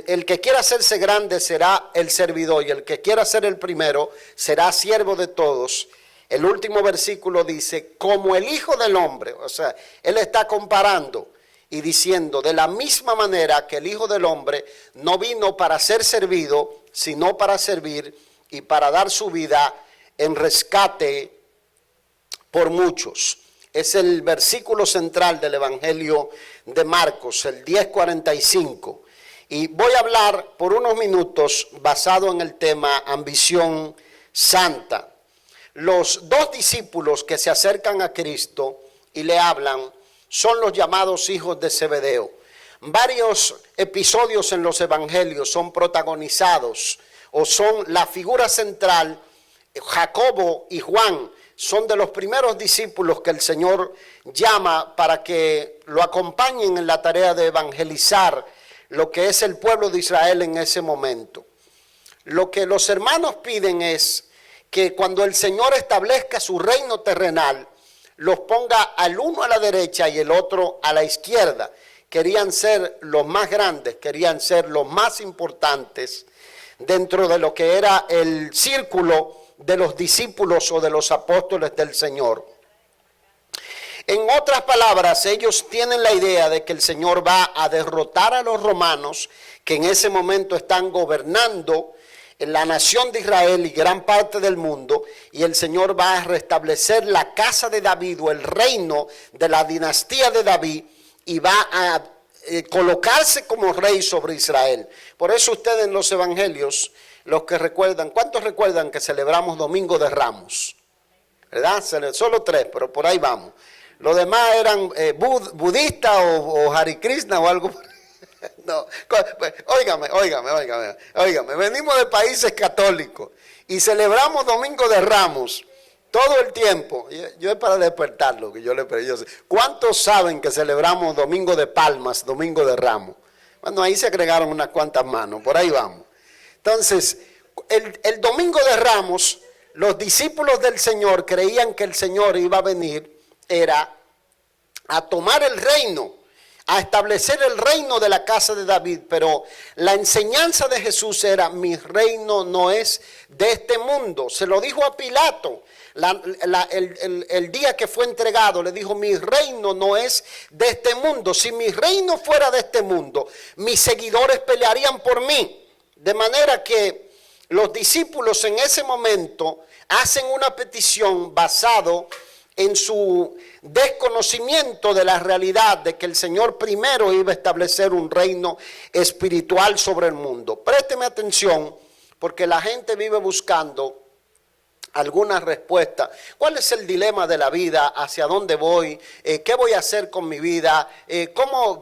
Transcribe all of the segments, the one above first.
el que quiera hacerse grande será el servidor y el que quiera ser el primero será siervo de todos. El último versículo dice, como el Hijo del Hombre, o sea, él está comparando y diciendo, de la misma manera que el Hijo del Hombre no vino para ser servido, sino para servir y para dar su vida en rescate por muchos. Es el versículo central del Evangelio de Marcos, el 10:45. Y voy a hablar por unos minutos basado en el tema ambición santa. Los dos discípulos que se acercan a Cristo y le hablan son los llamados hijos de Zebedeo. Varios episodios en los evangelios son protagonizados o son la figura central. Jacobo y Juan son de los primeros discípulos que el Señor llama para que lo acompañen en la tarea de evangelizar lo que es el pueblo de Israel en ese momento. Lo que los hermanos piden es que cuando el Señor establezca su reino terrenal, los ponga al uno a la derecha y el otro a la izquierda. Querían ser los más grandes, querían ser los más importantes dentro de lo que era el círculo de los discípulos o de los apóstoles del Señor. En otras palabras, ellos tienen la idea de que el Señor va a derrotar a los romanos, que en ese momento están gobernando en la nación de Israel y gran parte del mundo, y el Señor va a restablecer la casa de David o el reino de la dinastía de David y va a colocarse como rey sobre Israel. Por eso ustedes en los evangelios, los que recuerdan, ¿cuántos recuerdan que celebramos Domingo de Ramos? ¿Verdad? Solo 3, pero por ahí vamos. Los demás eran budistas o Hare Krishna o algo. No, óigame, venimos de países católicos y celebramos Domingo de Ramos todo el tiempo. Yo es para despertarlo, que yo sé. ¿Cuántos saben que celebramos Domingo de Palmas, Domingo de Ramos? Bueno, ahí se agregaron unas cuantas manos, por ahí vamos. Entonces, el Domingo de Ramos, los discípulos del Señor creían que el Señor iba a venir, era a tomar el reino, a establecer el reino de la casa de David, pero la enseñanza de Jesús era, mi reino no es de este mundo. Se lo dijo a Pilato el día que fue entregado, le dijo, mi reino no es de este mundo. Si mi reino fuera de este mundo, mis seguidores pelearían por mí. De manera que los discípulos en ese momento hacen una petición basado en su desconocimiento de la realidad de que el Señor primero iba a establecer un reino espiritual sobre el mundo. Présteme atención, porque la gente vive buscando alguna respuesta. ¿Cuál es el dilema de la vida? ¿Hacia dónde voy? ¿Qué voy a hacer con mi vida?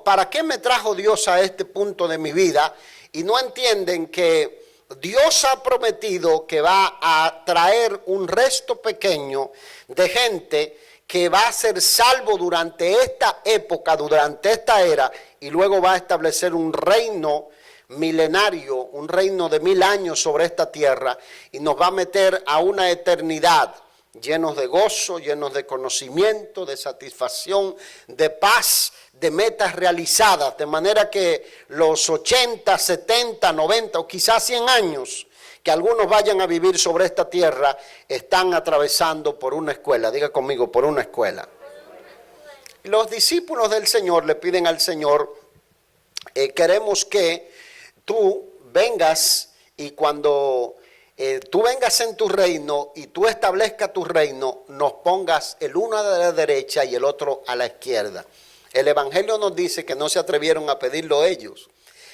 ¿Para qué me trajo Dios a este punto de mi vida? Y no entienden que Dios ha prometido que va a traer un resto pequeño de gente que va a ser salvo durante esta época, durante esta era, y luego va a establecer un reino milenario, un reino de 1000 años sobre esta tierra, y nos va a meter a una eternidad llenos de gozo, llenos de conocimiento, de satisfacción, de paz, de metas realizadas, de manera que los 80, 70, 90 o quizás 100 años que algunos vayan a vivir sobre esta tierra están atravesando por una escuela. Diga conmigo, por una escuela. Los discípulos del Señor le piden al Señor, queremos que tú vengas y cuando tú vengas en tu reino y tú establezcas tu reino, nos pongas el uno a la derecha y el otro a la izquierda. El Evangelio nos dice que no se atrevieron a pedirlo ellos,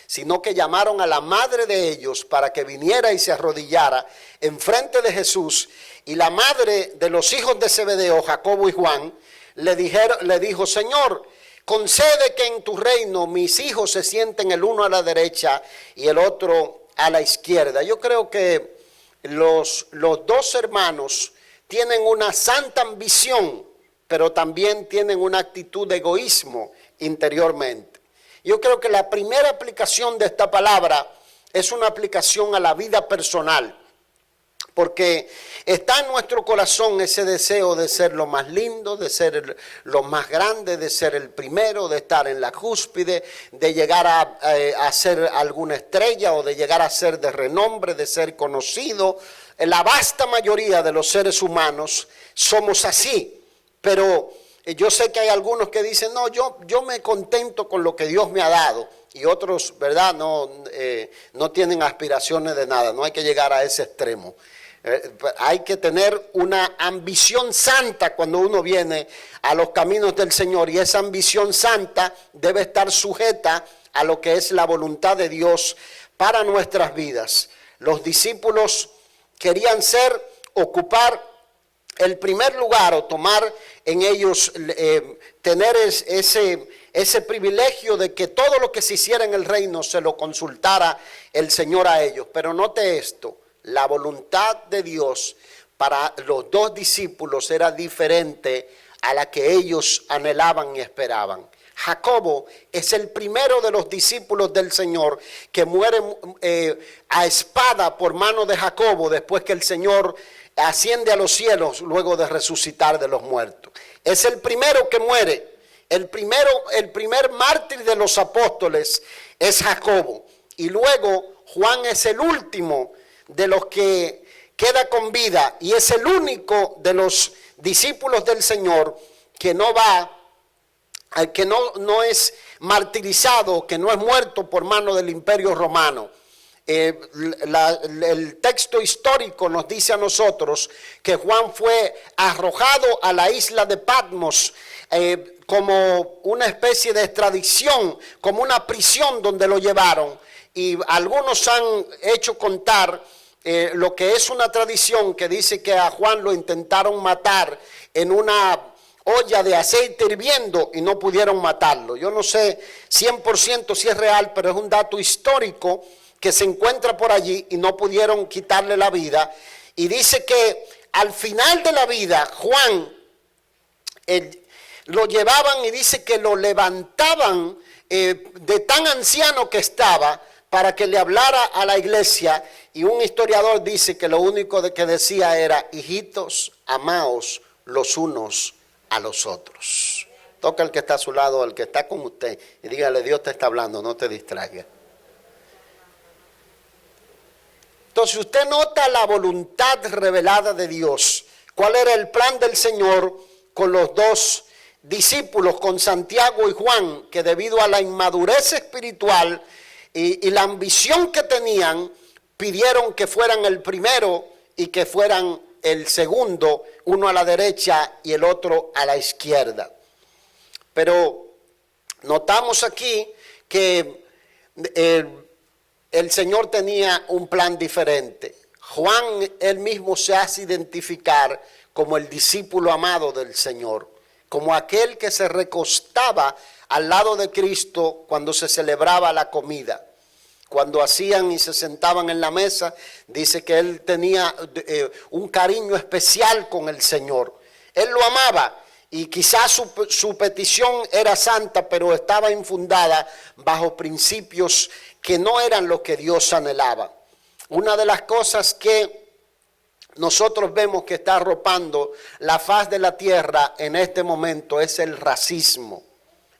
sino que llamaron a la madre de ellos para que viniera y se arrodillara enfrente de Jesús. Y la madre de los hijos de Zebedeo, Jacobo y Juan, le dijo, Señor, concede que en tu reino mis hijos se sienten el uno a la derecha y el otro a la izquierda. Yo creo que los dos hermanos tienen una santa ambición, pero también tienen una actitud de egoísmo interiormente. Yo creo que la primera aplicación de esta palabra es una aplicación a la vida personal. porque está en nuestro corazón ese deseo de ser lo más lindo, de ser lo más grande, de ser el primero, de estar en la cúspide, de llegar a ser alguna estrella o de llegar a ser de renombre, de ser conocido. La vasta mayoría de los seres humanos somos así, pero yo sé que hay algunos que dicen, no, yo me contento con lo que Dios me ha dado. Y otros, ¿verdad? No tienen aspiraciones de nada, no hay que llegar a ese extremo. Hay que tener una ambición santa cuando uno viene a los caminos del Señor, y esa ambición santa debe estar sujeta a lo que es la voluntad de Dios para nuestras vidas. Los discípulos querían ocupar el primer lugar o tomar en ellos, tener ese privilegio de que todo lo que se hiciera en el reino se lo consultara el Señor a ellos. Pero note esto. La voluntad de Dios para los dos discípulos era diferente a la que ellos anhelaban y esperaban. Jacobo es el primero de los discípulos del Señor que muere a espada por mano de Jacobo después que el Señor asciende a los cielos luego de resucitar de los muertos. Es el primero que muere. El primer mártir de los apóstoles es Jacobo. Y luego Juan es el último de los que queda con vida, y es el único de los discípulos del Señor que no es martirizado, que no es muerto por mano del Imperio Romano. El texto histórico nos dice a nosotros que Juan fue arrojado a la isla de Patmos como una especie de extradición, como una prisión donde lo llevaron. Y algunos han hecho contar lo que es una tradición que dice que a Juan lo intentaron matar en una olla de aceite hirviendo y no pudieron matarlo. Yo no sé 100% si es real, pero es un dato histórico que se encuentra por allí y no pudieron quitarle la vida. Y dice que al final de la vida Juan lo llevaban, y dice que lo levantaban de tan anciano que estaba para que le hablara a la iglesia. Y un historiador dice que lo único que decía era: hijitos, amaos los unos a los otros. Toca al que está a su lado, al que está con usted, y dígale: Dios te está hablando, no te distraiga. Entonces usted nota la voluntad revelada de Dios. ¿Cuál era el plan del Señor con los dos discípulos, con Santiago y Juan, que debido a la inmadurez espiritual y la ambición que tenían, pidieron que fueran el primero y que fueran el segundo, uno a la derecha y el otro a la izquierda? Pero notamos aquí que el Señor tenía un plan diferente. Juan, él mismo se hace identificar como el discípulo amado del Señor, como aquel que se recostaba al lado de Cristo cuando se celebraba la comida. Cuando hacían y se sentaban en la mesa, dice que él tenía un cariño especial con el Señor. Él lo amaba, y quizás su petición era santa, pero estaba infundada bajo principios que no eran lo que Dios anhelaba. Una de las cosas que nosotros vemos que está arropando la faz de la tierra en este momento es el racismo.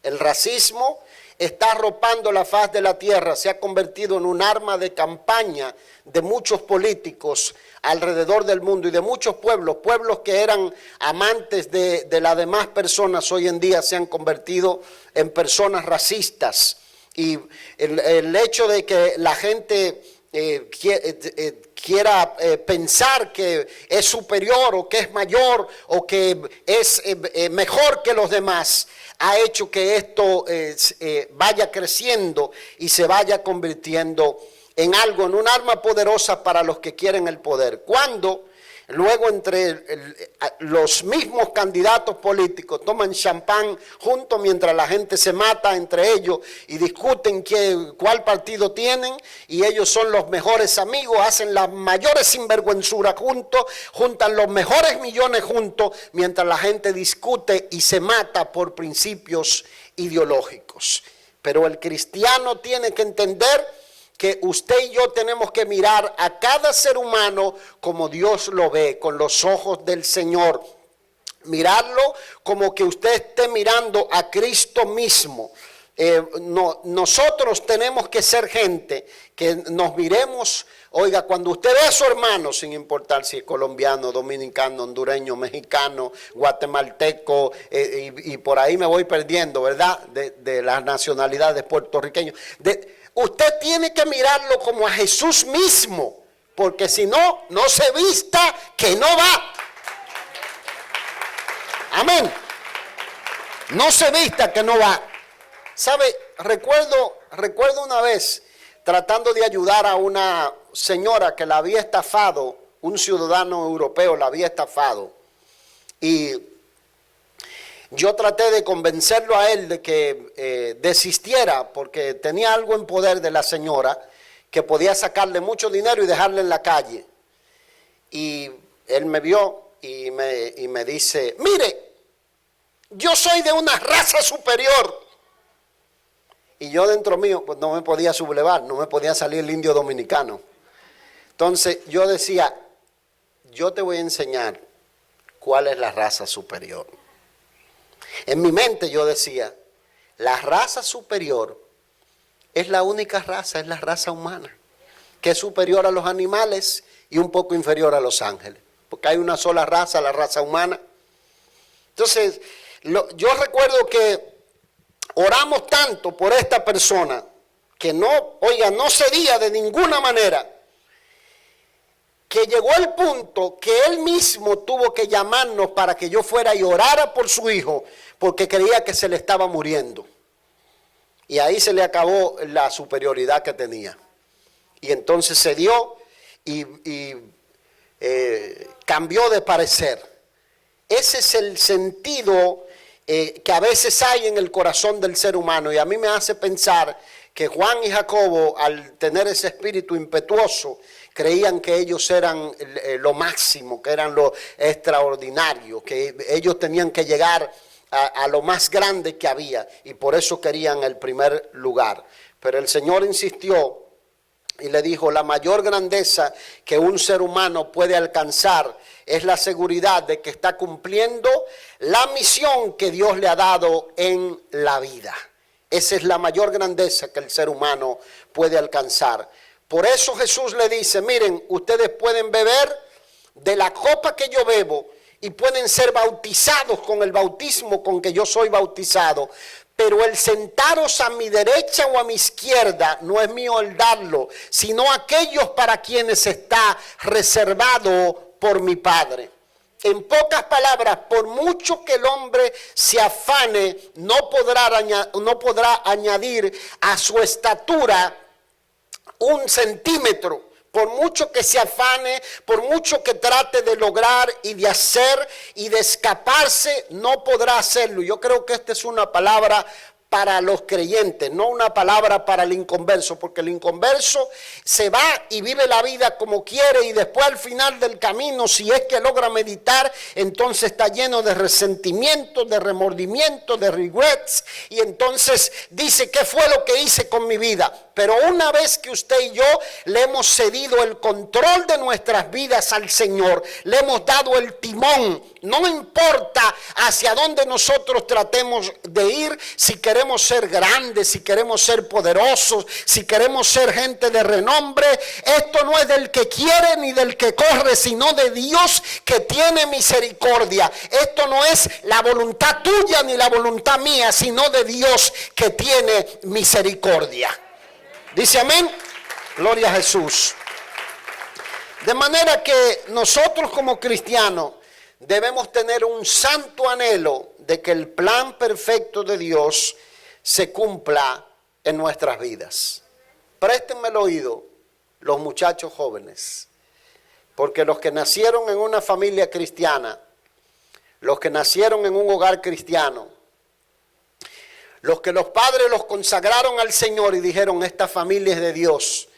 El racismo está arropando la faz de la tierra, se ha convertido en un arma de campaña de muchos políticos alrededor del mundo y de muchos pueblos que eran amantes de las demás personas, hoy en día se han convertido en personas racistas. Y el hecho de que la gente quiera pensar que es superior o que es mayor o que es mejor que los demás, ha hecho que esto vaya creciendo y se vaya convirtiendo en algo, en un arma poderosa para los que quieren el poder. Cuando luego entre los mismos candidatos políticos toman champán juntos mientras la gente se mata entre ellos y discuten cuál partido tienen, y ellos son los mejores amigos, hacen las mayores sinvergüenzuras juntos, juntan los mejores millones juntos mientras la gente discute y se mata por principios ideológicos. Pero el cristiano tiene que entender que usted y yo tenemos que mirar a cada ser humano como Dios lo ve, con los ojos del Señor. Mirarlo como que usted esté mirando a Cristo mismo. Nosotros tenemos que ser gente que nos miremos. Oiga, cuando usted ve a su hermano, sin importar si es colombiano, dominicano, hondureño, mexicano, guatemalteco, y por ahí me voy perdiendo, ¿verdad? De las nacionalidades puertorriqueñas. Usted tiene que mirarlo como a Jesús mismo, porque si no, no se vista que no va. Amén. No se vista que no va. ¿Sabe? Recuerdo una vez tratando de ayudar a una señora que la había estafado, un ciudadano europeo la había estafado. Y yo traté de convencerlo a él de que desistiera, porque tenía algo en poder de la señora que podía sacarle mucho dinero y dejarle en la calle. Y él me vio y me dice, mire, yo soy de una raza superior. Y yo dentro mío pues no me podía sublevar, no me podía salir el indio dominicano. Entonces yo decía, yo te voy a enseñar cuál es la raza superior. En mi mente yo decía, la raza superior es la única raza, es la raza humana, que es superior a los animales y un poco inferior a los ángeles, porque hay una sola raza, la raza humana. Entonces, yo recuerdo que oramos tanto por esta persona que no cedía de ninguna manera, que llegó el punto que él mismo tuvo que llamarnos para que yo fuera y orara por su hijo, porque creía que se le estaba muriendo. Y ahí se le acabó la superioridad que tenía. Y entonces se dio y cambió de parecer. Ese es el sentido que a veces hay en el corazón del ser humano, y a mí me hace pensar que Juan y Jacobo, al tener ese espíritu impetuoso, creían que ellos eran lo máximo, que eran lo extraordinario, que ellos tenían que llegar a lo más grande que había, y por eso querían el primer lugar. Pero el Señor insistió y le dijo, la mayor grandeza que un ser humano puede alcanzar es la seguridad de que está cumpliendo la misión que Dios le ha dado en la vida. Esa es la mayor grandeza que el ser humano puede alcanzar. Por eso Jesús le dice, miren, ustedes pueden beber de la copa que yo bebo y pueden ser bautizados con el bautismo con que yo soy bautizado, pero el sentaros a mi derecha o a mi izquierda no es mío el darlo, sino aquellos para quienes está reservado por mi Padre. En pocas palabras, por mucho que el hombre se afane, no podrá añadir a su estatura 1 centímetro. Por mucho que se afane, por mucho que trate de lograr y de hacer y de escaparse, no podrá hacerlo. Yo creo que esta es una palabra para los creyentes, no una palabra para el inconverso, porque el inconverso se va y vive la vida como quiere, y después al final del camino, si es que logra meditar, entonces está lleno de resentimiento, de remordimiento, de regrets, y entonces dice, ¿qué fue lo que hice con mi vida? Pero una vez que usted y yo le hemos cedido el control de nuestras vidas al Señor, le hemos dado el timón, no importa hacia dónde nosotros tratemos de ir, si queremos ser grandes, si queremos ser poderosos, si queremos ser gente de renombre, esto no es del que quiere ni del que corre, sino de Dios que tiene misericordia. Esto no es la voluntad tuya ni la voluntad mía, sino de Dios que tiene misericordia. Dice amén, gloria a Jesús. De manera que nosotros como cristianos debemos tener un santo anhelo de que el plan perfecto de Dios se cumpla en nuestras vidas. Préstenme el oído los muchachos jóvenes, porque los que nacieron en una familia cristiana, los que nacieron en un hogar cristiano, los que los padres los consagraron al Señor y dijeron, esta familia es de Dios,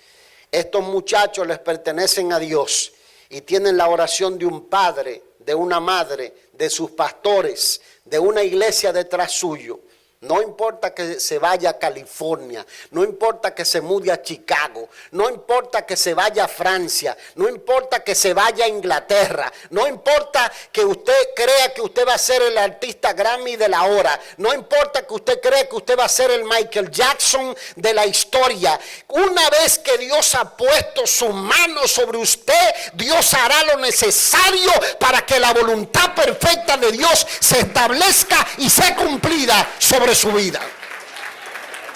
estos muchachos les pertenecen a Dios y tienen la oración de un padre, de una madre, de sus pastores, de una iglesia detrás suyo. No importa que se vaya a California, no importa que se mude a Chicago, no importa que se vaya a Francia, no importa que se vaya a Inglaterra, no importa que usted crea que usted va a ser el artista Grammy de la hora, no importa que usted crea que usted va a ser el Michael Jackson de la historia. Una vez que Dios ha puesto su mano sobre usted, Dios hará lo necesario para que la voluntad perfecta de Dios se establezca y sea cumplida sobre su vida.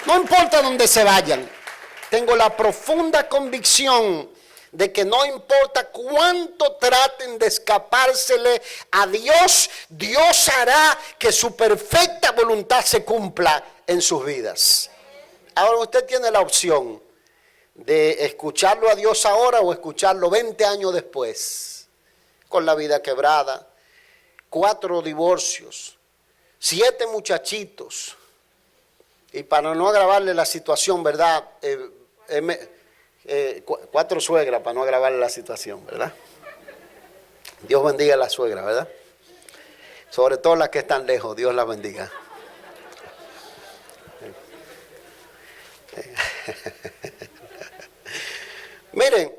No importa dónde se vayan. Tengo la profunda convicción de que no importa cuánto traten de escapársele a Dios, Dios hará que su perfecta voluntad se cumpla en sus vidas. Ahora usted tiene la opción de escucharlo a Dios ahora o escucharlo 20 años después, con la vida quebrada, 4 divorcios, 7 muchachitos, y para no agravarle la situación, ¿verdad? 4 suegras para no agravarle la situación, ¿verdad? Dios bendiga a las suegras, ¿verdad? Sobre todo las que están lejos, Dios las bendiga. Miren,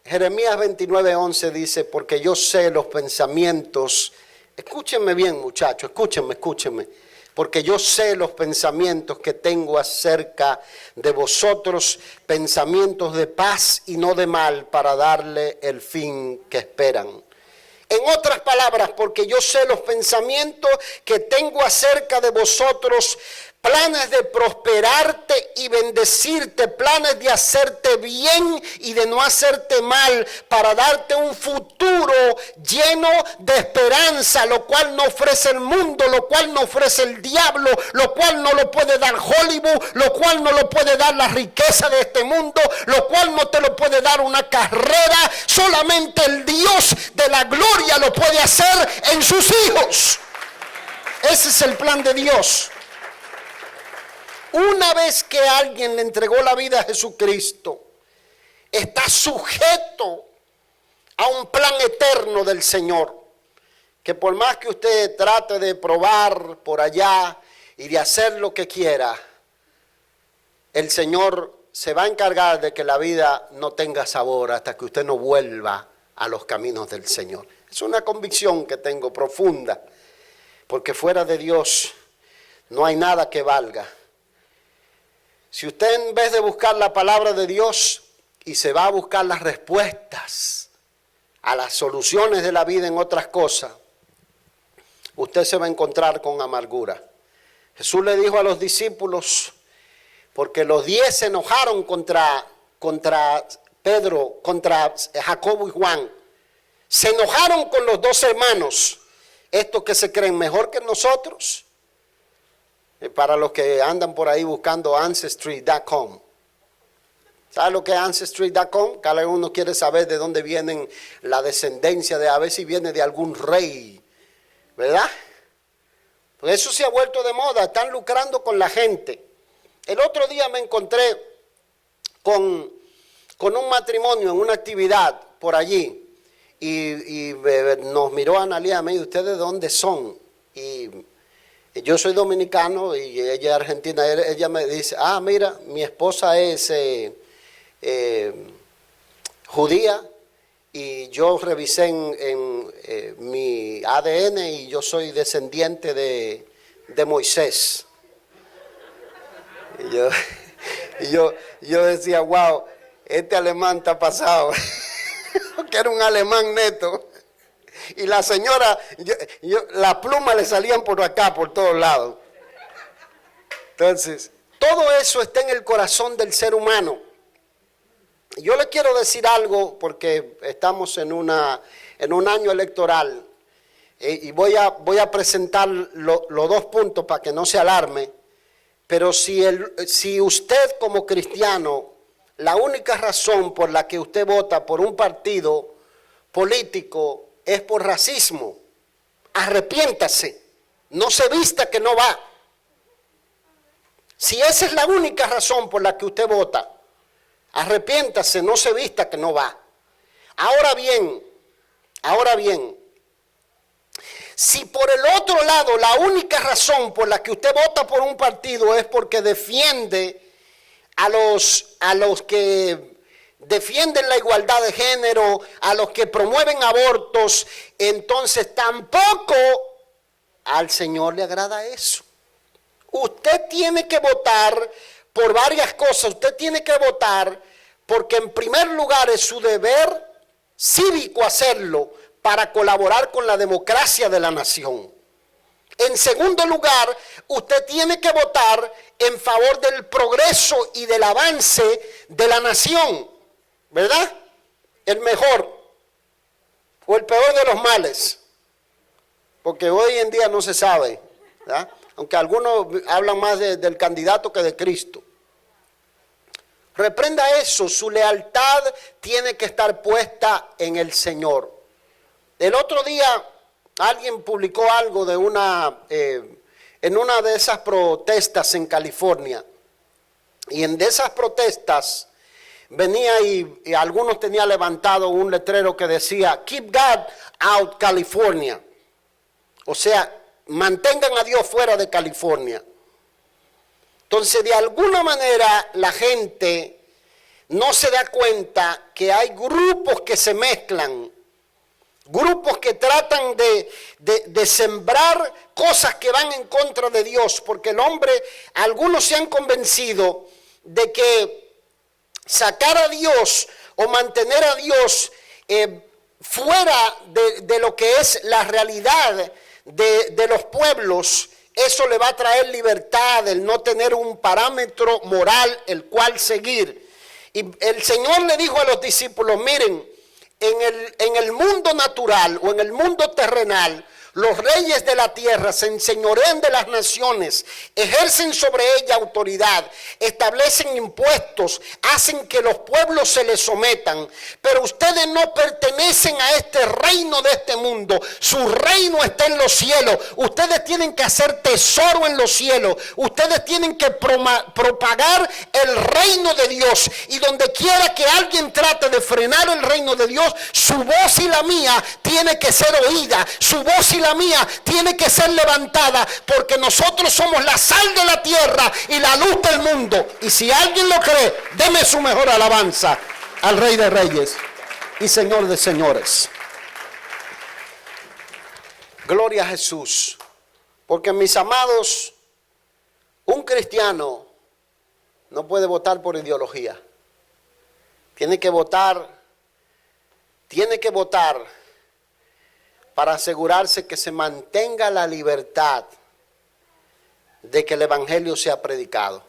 Jeremías 29:11 dice, porque yo sé los pensamientos. Escúchenme bien, muchachos, escúchenme. Porque yo sé los pensamientos que tengo acerca de vosotros, pensamientos de paz y no de mal, para darle el fin que esperan. En otras palabras, porque yo sé los pensamientos que tengo acerca de vosotros, planes de prosperarte y bendecirte, planes de hacerte bien y de no hacerte mal, para darte un futuro lleno de esperanza, lo cual no ofrece el mundo, lo cual no ofrece el diablo, lo cual no lo puede dar Hollywood, lo cual no lo puede dar la riqueza de este mundo, lo cual no te lo puede dar una carrera. Solamente el Dios de la gloria lo puede hacer en sus hijos. Ese es el plan de Dios. Una vez que alguien le entregó la vida a Jesucristo, está sujeto a un plan eterno del Señor, que por más que usted trate de probar por allá y de hacer lo que quiera, el Señor se va a encargar de que la vida no tenga sabor hasta que usted no vuelva a los caminos del Señor. Es una convicción que tengo profunda, porque fuera de Dios no hay nada que valga. Si usted, en vez de buscar la palabra de Dios y se va a buscar las respuestas a las soluciones de la vida en otras cosas, usted se va a encontrar con amargura. Jesús le dijo a los discípulos, porque los 10 se enojaron contra Pedro, contra Jacobo y Juan. Se enojaron con los 2 hermanos, estos que se creen mejor que nosotros. Para los que andan por ahí buscando Ancestry.com. ¿Sabe lo que es Ancestry.com? Cada uno quiere saber de dónde viene la descendencia, a ver si viene de algún rey, ¿verdad? Pues eso se ha vuelto de moda, están lucrando con la gente. El otro día me encontré con un matrimonio en una actividad por allí y nos miró Analía y me dijo, ¿ustedes de dónde son? Y yo soy dominicano y ella es argentina. Ella me dice, mira, mi esposa es judía y yo revisé en mi ADN y yo soy descendiente de Moisés. Y yo decía, wow, este alemán está pasado, que era un alemán neto. Y la señora, las plumas le salían por acá, por todos lados. Entonces, todo eso está en el corazón del ser humano. Yo le quiero decir algo porque estamos en un año electoral y voy a presentar los 2 puntos para que no se alarme. Pero si usted como cristiano, la única razón por la que usted vota por un partido político es por racismo, arrepiéntase, no se vista que no va. Si esa es la única razón por la que usted vota, arrepiéntase, no se vista que no va. Ahora bien, Si por el otro lado la única razón por la que usted vota por un partido es porque defiende a los que defienden la igualdad de género, a los que promueven abortos, entonces tampoco al Señor le agrada eso. Usted tiene que votar por varias cosas. Usted tiene que votar porque en primer lugar es su deber cívico hacerlo para colaborar con la democracia de la nación. En segundo lugar, usted tiene que votar en favor del progreso y del avance de la nación, ¿verdad? El mejor o el peor de los males, porque hoy en día no se sabe, ¿verdad? Aunque algunos hablan más del candidato que de Cristo. Reprenda eso, su lealtad tiene que estar puesta en el Señor. El otro día alguien publicó algo de en una de esas protestas en California. Y en de esas protestas venía y algunos tenían levantado un letrero que decía, Keep God out California. O sea, mantengan a Dios fuera de California. Entonces, de alguna manera, la gente no se da cuenta que hay grupos que se mezclan, grupos que tratan de sembrar cosas que van en contra de Dios, porque el hombre, algunos se han convencido de que sacar a Dios o mantener a Dios fuera de lo que es la realidad de los pueblos, eso le va a traer libertad, el no tener un parámetro moral el cual seguir. Y el Señor le dijo a los discípulos, miren, en el mundo natural o en el mundo terrenal, los reyes de la tierra se enseñorean de las naciones, ejercen sobre ella autoridad, establecen impuestos, hacen que los pueblos se les sometan. Pero ustedes no pertenecen a este reino de este mundo. Su reino está en los cielos. Ustedes tienen que hacer tesoro en los cielos. Ustedes tienen que propagar el reino de Dios. Y donde quiera que alguien trate de frenar el reino de Dios, su voz y la mía tiene que ser oída. Su voz y la mía tiene que ser levantada, porque nosotros somos la sal de la tierra y la luz del mundo. Y si alguien lo cree, deme su mejor alabanza al Rey de Reyes y Señor de Señores. Gloria a Jesús. Porque, mis amados, un cristiano no puede votar por ideología. Tiene que votar para asegurarse que se mantenga la libertad de que el evangelio sea predicado.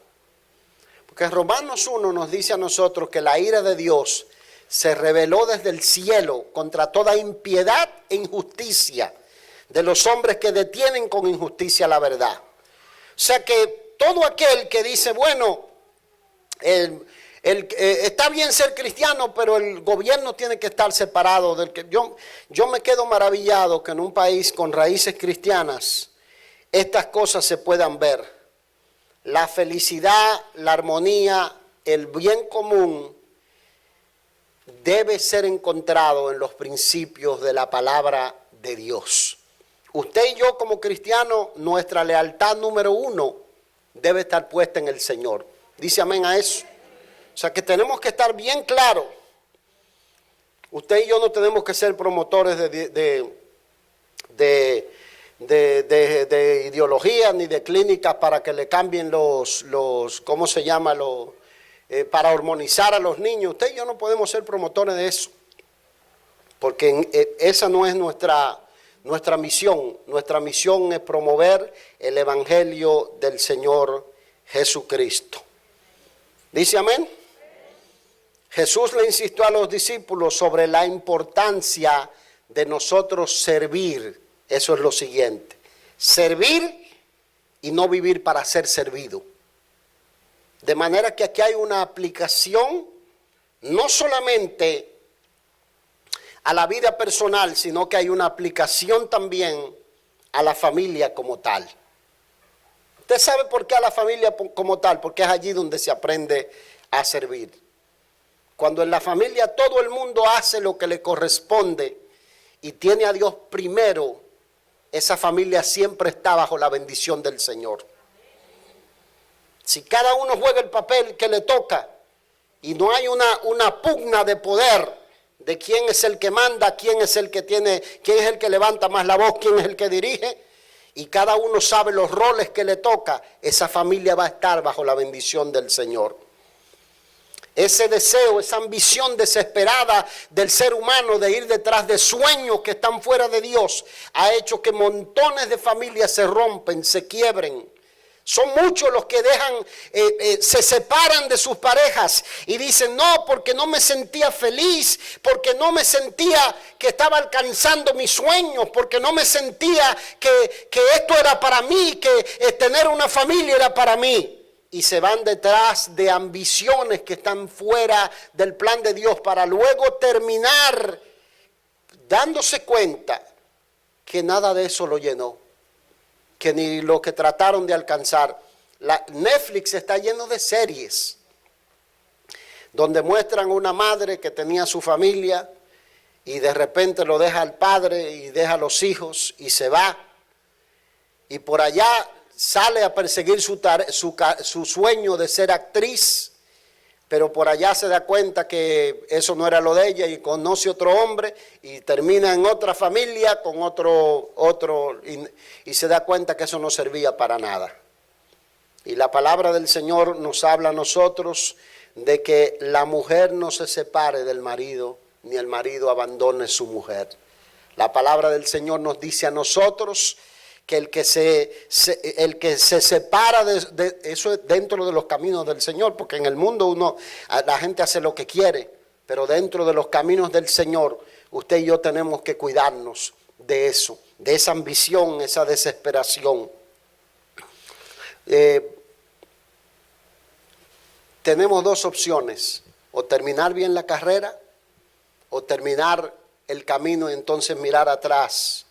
Porque Romanos 1 nos dice a nosotros que la ira de Dios se reveló desde el cielo contra toda impiedad e injusticia de los hombres que detienen con injusticia la verdad. O sea que todo aquel que dice, bueno, está bien ser cristiano, pero el gobierno tiene que estar separado del que yo me quedo maravillado que en un país con raíces cristianas estas cosas se puedan ver. La felicidad, la armonía, el bien común debe ser encontrado en los principios de la palabra de Dios. Usted y yo como cristianos, nuestra lealtad número 1 debe estar puesta en el Señor. Dice amén a eso. O sea que tenemos que estar bien claros. Usted y yo no tenemos que ser promotores de ideologías ni de clínicas para que le cambien ¿cómo se llama? Para hormonizar a los niños. Usted y yo no podemos ser promotores de eso. Porque esa no es nuestra misión. Nuestra misión es promover el evangelio del Señor Jesucristo. ¿Dice amén? Jesús le insistió a los discípulos sobre la importancia de nosotros servir. Eso es lo siguiente: servir y no vivir para ser servido. De manera que aquí hay una aplicación no solamente a la vida personal, sino que hay una aplicación también a la familia como tal. ¿Usted sabe por qué a la familia como tal? Porque es allí donde se aprende a servir. Cuando en la familia todo el mundo hace lo que le corresponde y tiene a Dios primero esa familia siempre está bajo la bendición del Señor. Si cada uno juega el papel que le toca y no hay una pugna de poder de quién es el que manda, quién es el que tiene, quién es el que levanta más la voz, quién es el que dirige, y cada uno sabe los roles que le toca, esa familia va a estar bajo la bendición del Señor. Ese deseo, esa ambición desesperada del ser humano de ir detrás de sueños que están fuera de Dios, ha hecho que montones de familias se rompen, se quiebren. Son muchos los que se separan de sus parejas y dicen, no, porque no me sentía feliz, porque no me sentía que estaba alcanzando mis sueños, porque no me sentía que esto era para mí, que tener una familia era para mí. Y se van detrás de ambiciones que están fuera del plan de Dios para luego terminar dándose cuenta que nada de eso lo llenó, que ni lo que trataron de alcanzar. Netflix está lleno de series donde muestran una madre que tenía su familia y de repente lo deja al padre y deja a los hijos y se va. Y por allá sale a perseguir su sueño de ser actriz, pero por allá se da cuenta que eso no era lo de ella y conoce otro hombre y termina en otra familia con otro y se da cuenta que eso no servía para nada. Y la palabra del Señor nos habla a nosotros de que la mujer no se separe del marido, ni el marido abandone su mujer. La palabra del Señor nos dice a nosotros que el que se separa de eso es dentro de los caminos del Señor, porque en el mundo la gente hace lo que quiere, pero dentro de los caminos del Señor, usted y yo tenemos que cuidarnos de eso, de esa ambición, esa desesperación. Tenemos dos opciones, o terminar bien la carrera, o terminar el camino y entonces mirar atrás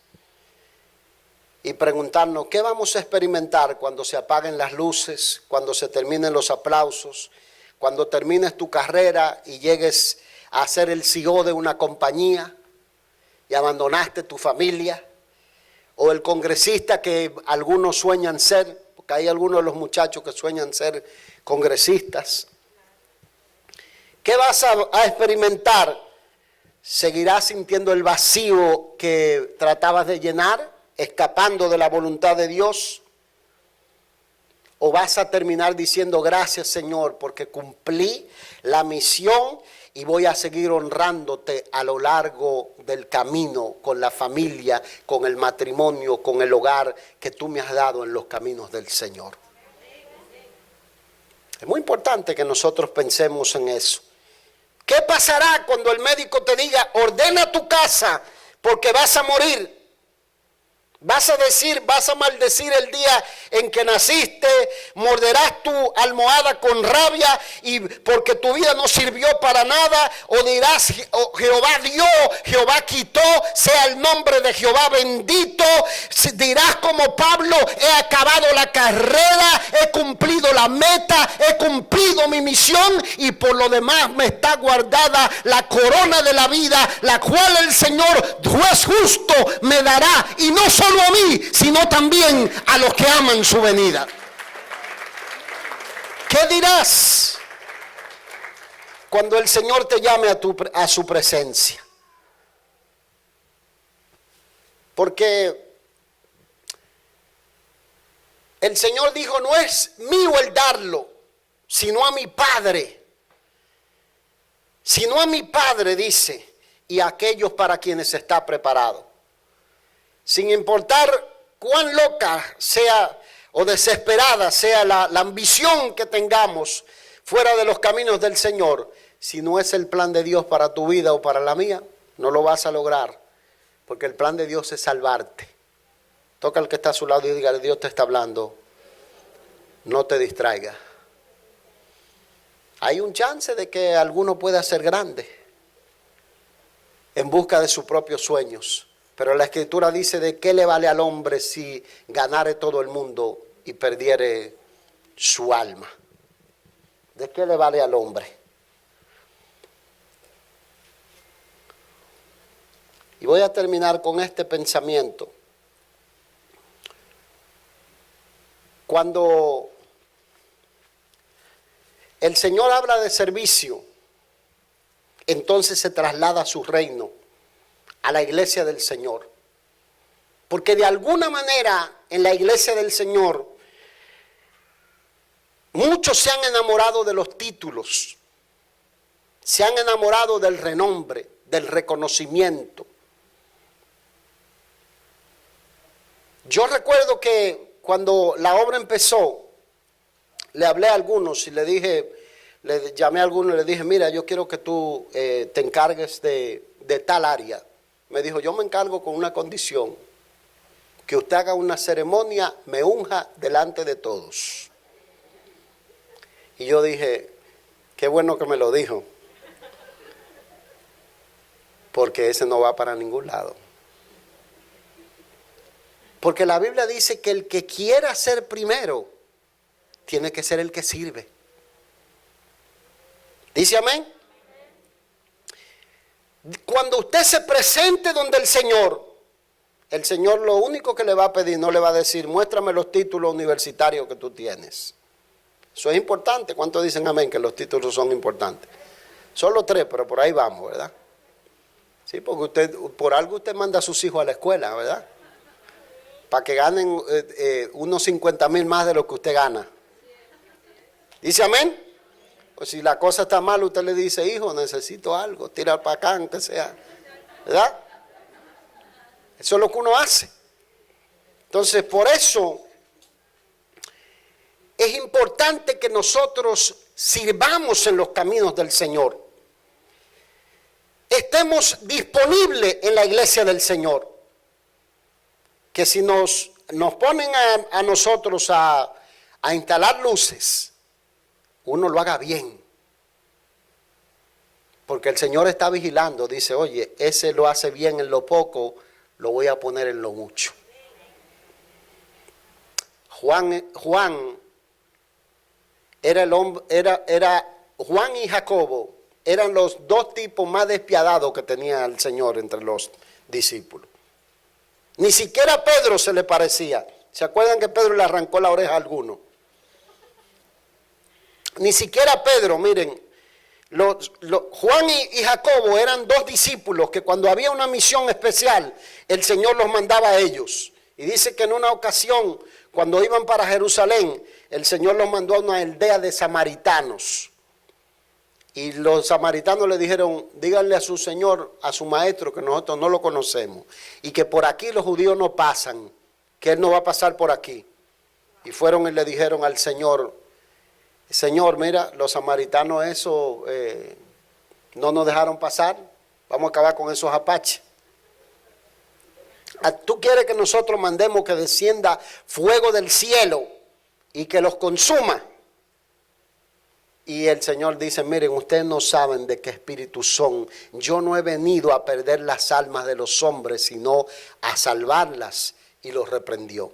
y preguntarnos, ¿qué vamos a experimentar cuando se apaguen las luces, cuando se terminen los aplausos, cuando termines tu carrera y llegues a ser el CEO de una compañía y abandonaste tu familia? O el congresista que algunos sueñan ser, porque hay algunos de los muchachos que sueñan ser congresistas. ¿Qué vas a experimentar? ¿Seguirás sintiendo el vacío que tratabas de llenar, escapando de la voluntad de Dios? ¿O vas a terminar diciendo, gracias Señor, porque cumplí la misión y voy a seguir honrándote a lo largo del camino, con la familia, con el matrimonio, con el hogar que tú me has dado en los caminos del Señor? Es muy importante que nosotros pensemos en eso. ¿Qué pasará cuando el médico te diga, ordena tu casa porque vas a morir? Vas a maldecir el día en que naciste, morderás tu almohada con rabia y porque tu vida no sirvió para nada, o dirás, Jehová dio, Jehová quitó, sea el nombre de Jehová bendito. Dirás como Pablo, he acabado la carrera, he cumplido la meta, he cumplido mi misión y por lo demás me está guardada la corona de la vida, la cual el Señor, juez justo, me dará, y no solo a mí, sino también a los que aman su venida. ¿Qué dirás cuando el Señor te llame a su presencia? Porque el Señor dijo, no es mío el darlo, sino a mi Padre. Sino a mi Padre, dice, y a aquellos para quienes está preparado. Sin importar cuán loca sea o desesperada sea la ambición que tengamos fuera de los caminos del Señor, si no es el plan de Dios para tu vida o para la mía, no lo vas a lograr, porque el plan de Dios es salvarte. Toca al que está a su lado y diga, Dios te está hablando, no te distraiga. Hay un chance de que alguno pueda ser grande en busca de sus propios sueños. Pero la Escritura dice, ¿de qué le vale al hombre si ganare todo el mundo y perdiere su alma? ¿De qué le vale al hombre? Y voy a terminar con este pensamiento. Cuando el Señor habla de servicio, entonces se traslada a su reino, a la iglesia del Señor. Porque de alguna manera en la iglesia del Señor muchos se han enamorado de los títulos, se han enamorado del renombre, del reconocimiento. Yo recuerdo que cuando la obra empezó, le hablé a algunos y le llamé a algunos y le dije, mira, yo quiero que tú te encargues de tal área. Me dijo, yo me encargo con una condición, que usted haga una ceremonia, me unja delante de todos. Y yo dije, qué bueno que me lo dijo, porque ese no va para ningún lado. Porque la Biblia dice que el que quiera ser primero, tiene que ser el que sirve. ¿Dice amén? Cuando usted se presente donde el Señor lo único que le va a pedir, no le va a decir, muéstrame los títulos universitarios que tú tienes. Eso es importante. ¿Cuántos dicen amén que los títulos son importantes? Solo 3, pero por ahí vamos, ¿verdad? Sí, porque por algo usted manda a sus hijos a la escuela, ¿verdad? Para que ganen unos 50,000 más de lo que usted gana. ¿Dice amén? Pues si la cosa está mal, usted le dice, hijo, necesito algo, tira para acá, aunque sea, ¿verdad? Eso es lo que uno hace. Entonces, por eso es importante que nosotros sirvamos en los caminos del Señor. Estemos disponibles en la iglesia del Señor. Que si nos ponen a nosotros a instalar luces, uno lo haga bien. Porque el Señor está vigilando, dice, oye, ese lo hace bien en lo poco, lo voy a poner en lo mucho. Juan era el hombre, era Juan y Jacobo, eran los 2 tipos más despiadados que tenía el Señor entre los discípulos. Ni siquiera a Pedro se le parecía. ¿Se acuerdan que Pedro le arrancó la oreja a alguno? Ni siquiera a Pedro, miren. Juan y Jacobo eran 2 discípulos que cuando había una misión especial, el Señor los mandaba a ellos. Y dice que en una ocasión, cuando iban para Jerusalén, el Señor los mandó a una aldea de samaritanos. Y los samaritanos le dijeron, díganle a su Señor, a su maestro, que nosotros no lo conocemos. Y que por aquí los judíos no pasan, que Él no va a pasar por aquí. Y fueron y le dijeron al Señor, Señor, mira, los samaritanos eso no nos dejaron pasar, vamos a acabar con esos apaches. ¿Tú quieres que nosotros mandemos que descienda fuego del cielo y que los consuma? Y el Señor dice, miren, ustedes no saben de qué espíritu son. Yo no he venido a perder las almas de los hombres, sino a salvarlas. Y los reprendió.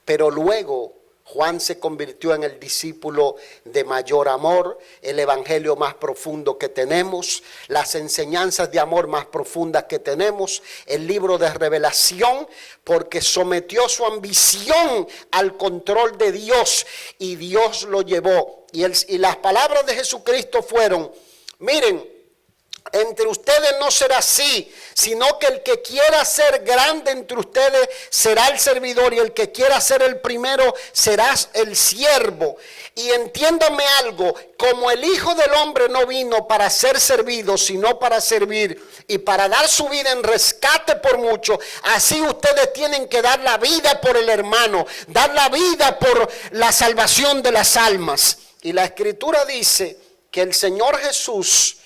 Pero luego Juan se convirtió en el discípulo de mayor amor, el evangelio más profundo que tenemos, las enseñanzas de amor más profundas que tenemos, el libro de revelación, porque sometió su ambición al control de Dios y Dios lo llevó. Y las palabras de Jesucristo fueron, miren, entre ustedes no será así, sino que el que quiera ser grande entre ustedes será el servidor, y el que quiera ser el primero será el siervo. Y entiéndame algo, como el Hijo del Hombre no vino para ser servido, sino para servir y para dar su vida en rescate por muchos, así ustedes tienen que dar la vida por el hermano, dar la vida por la salvación de las almas. Y la Escritura dice que el Señor Jesús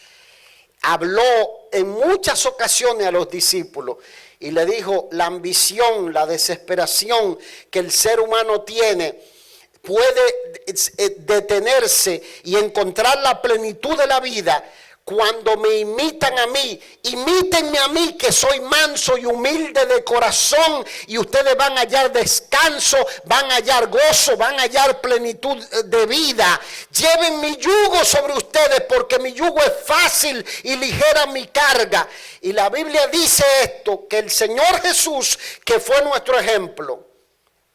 habló en muchas ocasiones a los discípulos y le dijo, la ambición, la desesperación que el ser humano tiene puede detenerse y encontrar la plenitud de la vida cuando me imitan a mí. Imítenme a mí, que soy manso y humilde de corazón, y ustedes van a hallar descanso, van a hallar gozo, van a hallar plenitud de vida. Lleven mi yugo sobre ustedes, porque mi yugo es fácil y ligera mi carga. Y la Biblia dice esto, que el Señor Jesús, que fue nuestro ejemplo,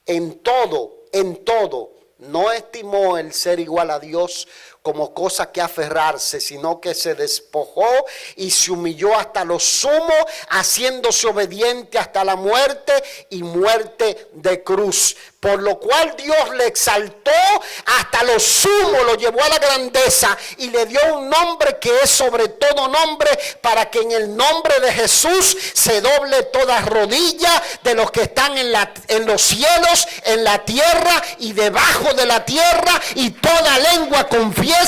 en todo en todo, no estimó el ser igual a Dios como cosa que aferrarse, sino que se despojó y se humilló hasta lo sumo, haciéndose obediente hasta la muerte y muerte de cruz. Por lo cual Dios le exaltó hasta lo sumo, lo llevó a la grandeza y le dio un nombre que es sobre todo nombre, para que en el nombre de Jesús se doble toda rodilla de los que están en los cielos, en la tierra y debajo de la tierra, y toda lengua confiese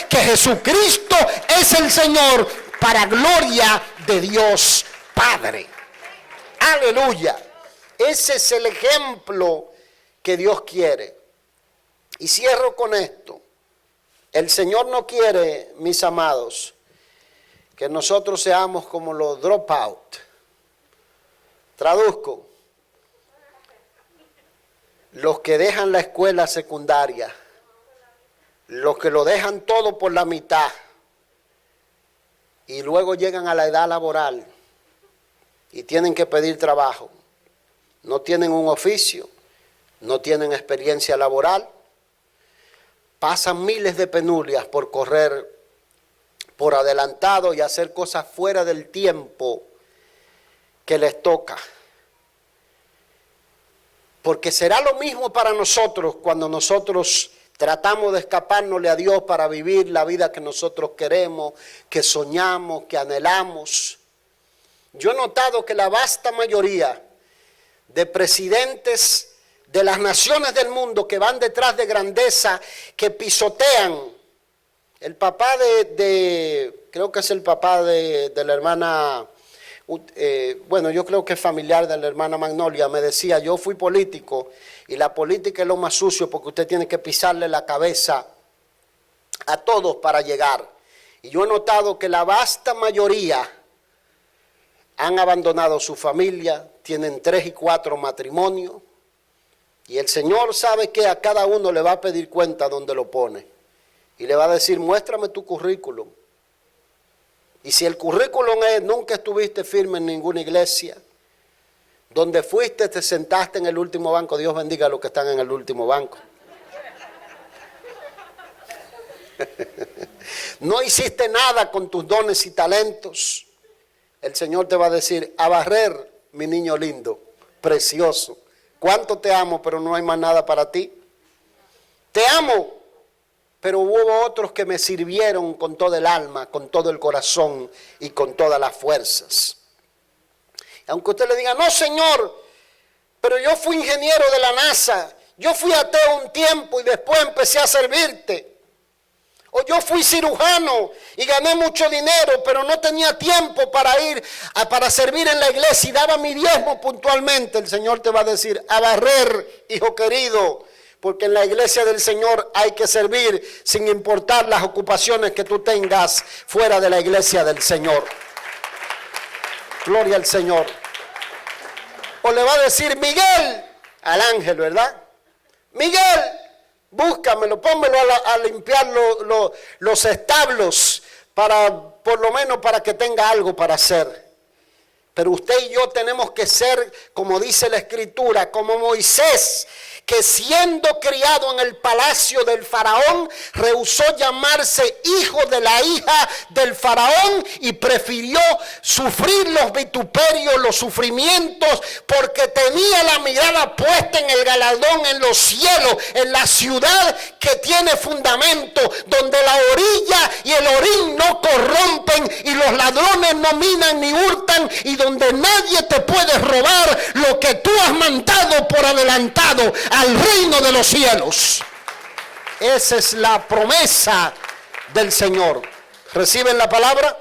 que Jesucristo es el Señor, para gloria de Dios Padre. Aleluya. Ese es el ejemplo que Dios quiere. Y cierro con esto. El Señor no quiere, mis amados, que nosotros seamos como los dropout. Traduzco. Los que dejan la escuela secundaria, los que lo dejan todo por la mitad y luego llegan a la edad laboral y tienen que pedir trabajo. No tienen un oficio, no tienen experiencia laboral, pasan miles de penurias por correr por adelantado y hacer cosas fuera del tiempo que les toca. Porque será lo mismo para nosotros cuando nosotros tratamos de escapárnosle a Dios para vivir la vida que nosotros queremos, que soñamos, que anhelamos. Yo he notado que la vasta mayoría de presidentes de las naciones del mundo que van detrás de grandeza, que pisotean. El papá creo que es el papá de la hermana, bueno, yo creo que es familiar de la hermana Magnolia, me decía, yo fui político y la política es lo más sucio porque usted tiene que pisarle la cabeza a todos para llegar. Y yo he notado que la vasta mayoría han abandonado su familia, tienen 3 y 4 matrimonios, y el Señor sabe que a cada uno le va a pedir cuenta donde lo pone, y le va a decir, muéstrame tu currículum. Y si el currículum es, nunca estuviste firme en ninguna iglesia, donde fuiste te sentaste en el último banco, Dios bendiga a los que están en el último banco. No hiciste nada con tus dones y talentos, el Señor te va a decir, a barrer, mi niño lindo, precioso. Cuánto te amo, pero no hay más nada para ti. Te amo, pero hubo otros que me sirvieron con todo el alma, con todo el corazón y con todas las fuerzas. Aunque usted le diga, no Señor, pero yo fui ingeniero de la NASA, yo fui ateo un tiempo y después empecé a servirte. O yo fui cirujano y gané mucho dinero, pero no tenía tiempo para para servir en la iglesia y daba mi diezmo puntualmente. El Señor te va a decir, a barrer, hijo querido, porque en la iglesia del Señor hay que servir sin importar las ocupaciones que tú tengas fuera de la iglesia del Señor. Gloria al Señor. O le va a decir, Miguel, al ángel, ¿verdad? Miguel, búscamelo, pónmelo a limpiar los establos, por lo menos para que tenga algo para hacer. Pero usted y yo tenemos que ser, como dice la Escritura, como Moisés, que siendo criado en el palacio del faraón, rehusó llamarse hijo de la hija del faraón y prefirió sufrir los vituperios, los sufrimientos, porque tenía la mirada puesta en el galardón en los cielos, en la ciudad que tiene fundamento, donde la orilla y el orín no corrompen y los ladrones no minan ni hurtan, y donde nadie te puede robar lo que tú has mandado por adelantado al reino de los cielos. Esa es la promesa del Señor. ¿Reciben la palabra?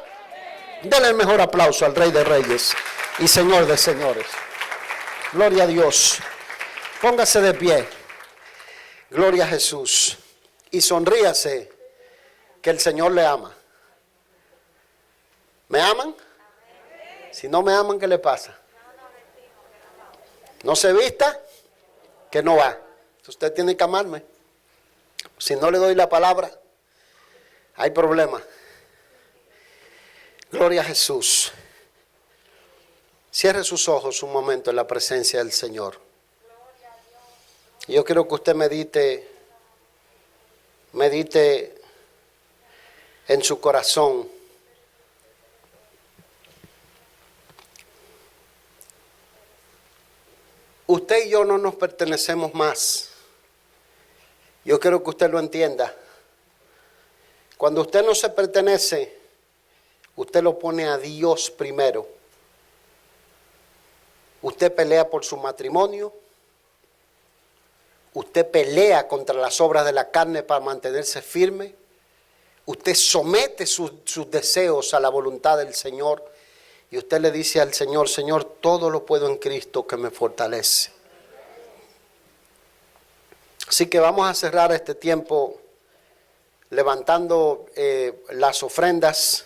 Denle el mejor aplauso al Rey de Reyes y Señor de Señores. Gloria a Dios. Póngase de pie. Gloria a Jesús. Y sonríase, que el Señor le ama. ¿Me aman? Si no me aman, ¿qué le pasa? No se vista, que no va. Usted tiene que amarme. Si no le doy la palabra, hay problema. Gloria a Jesús. Cierre sus ojos un momento en la presencia del Señor. Yo quiero que usted medite en su corazón. Usted y yo no nos pertenecemos más. Yo quiero que usted lo entienda. Cuando usted no se pertenece, usted lo pone a Dios primero. Usted pelea por su matrimonio. Usted pelea contra las obras de la carne para mantenerse firme. Usted somete sus deseos a la voluntad del Señor. Y usted le dice al Señor, Señor, todo lo puedo en Cristo que me fortalece. Así que vamos a cerrar este tiempo levantando las ofrendas.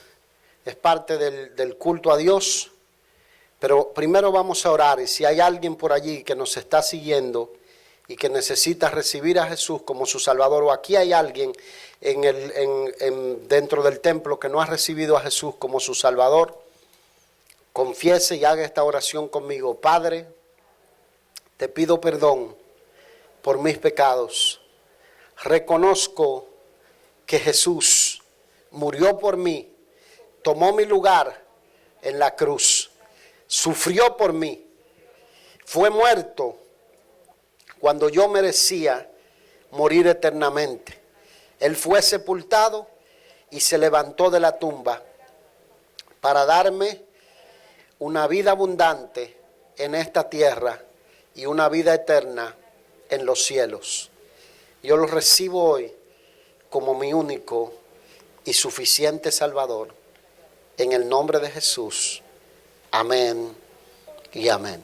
Es parte del culto a Dios. Pero primero vamos a orar, y si hay alguien por allí que nos está siguiendo y que necesita recibir a Jesús como su Salvador, o aquí hay alguien dentro del templo que no ha recibido a Jesús como su Salvador, confiese y haga esta oración conmigo. Padre, te pido perdón por mis pecados. Reconozco que Jesús murió por mí, tomó mi lugar en la cruz, sufrió por mí, fue muerto cuando yo merecía morir eternamente. Él fue sepultado y se levantó de la tumba para darme una vida abundante en esta tierra y una vida eterna en los cielos. Yo lo recibo hoy como mi único y suficiente Salvador. En el nombre de Jesús. Amén y amén.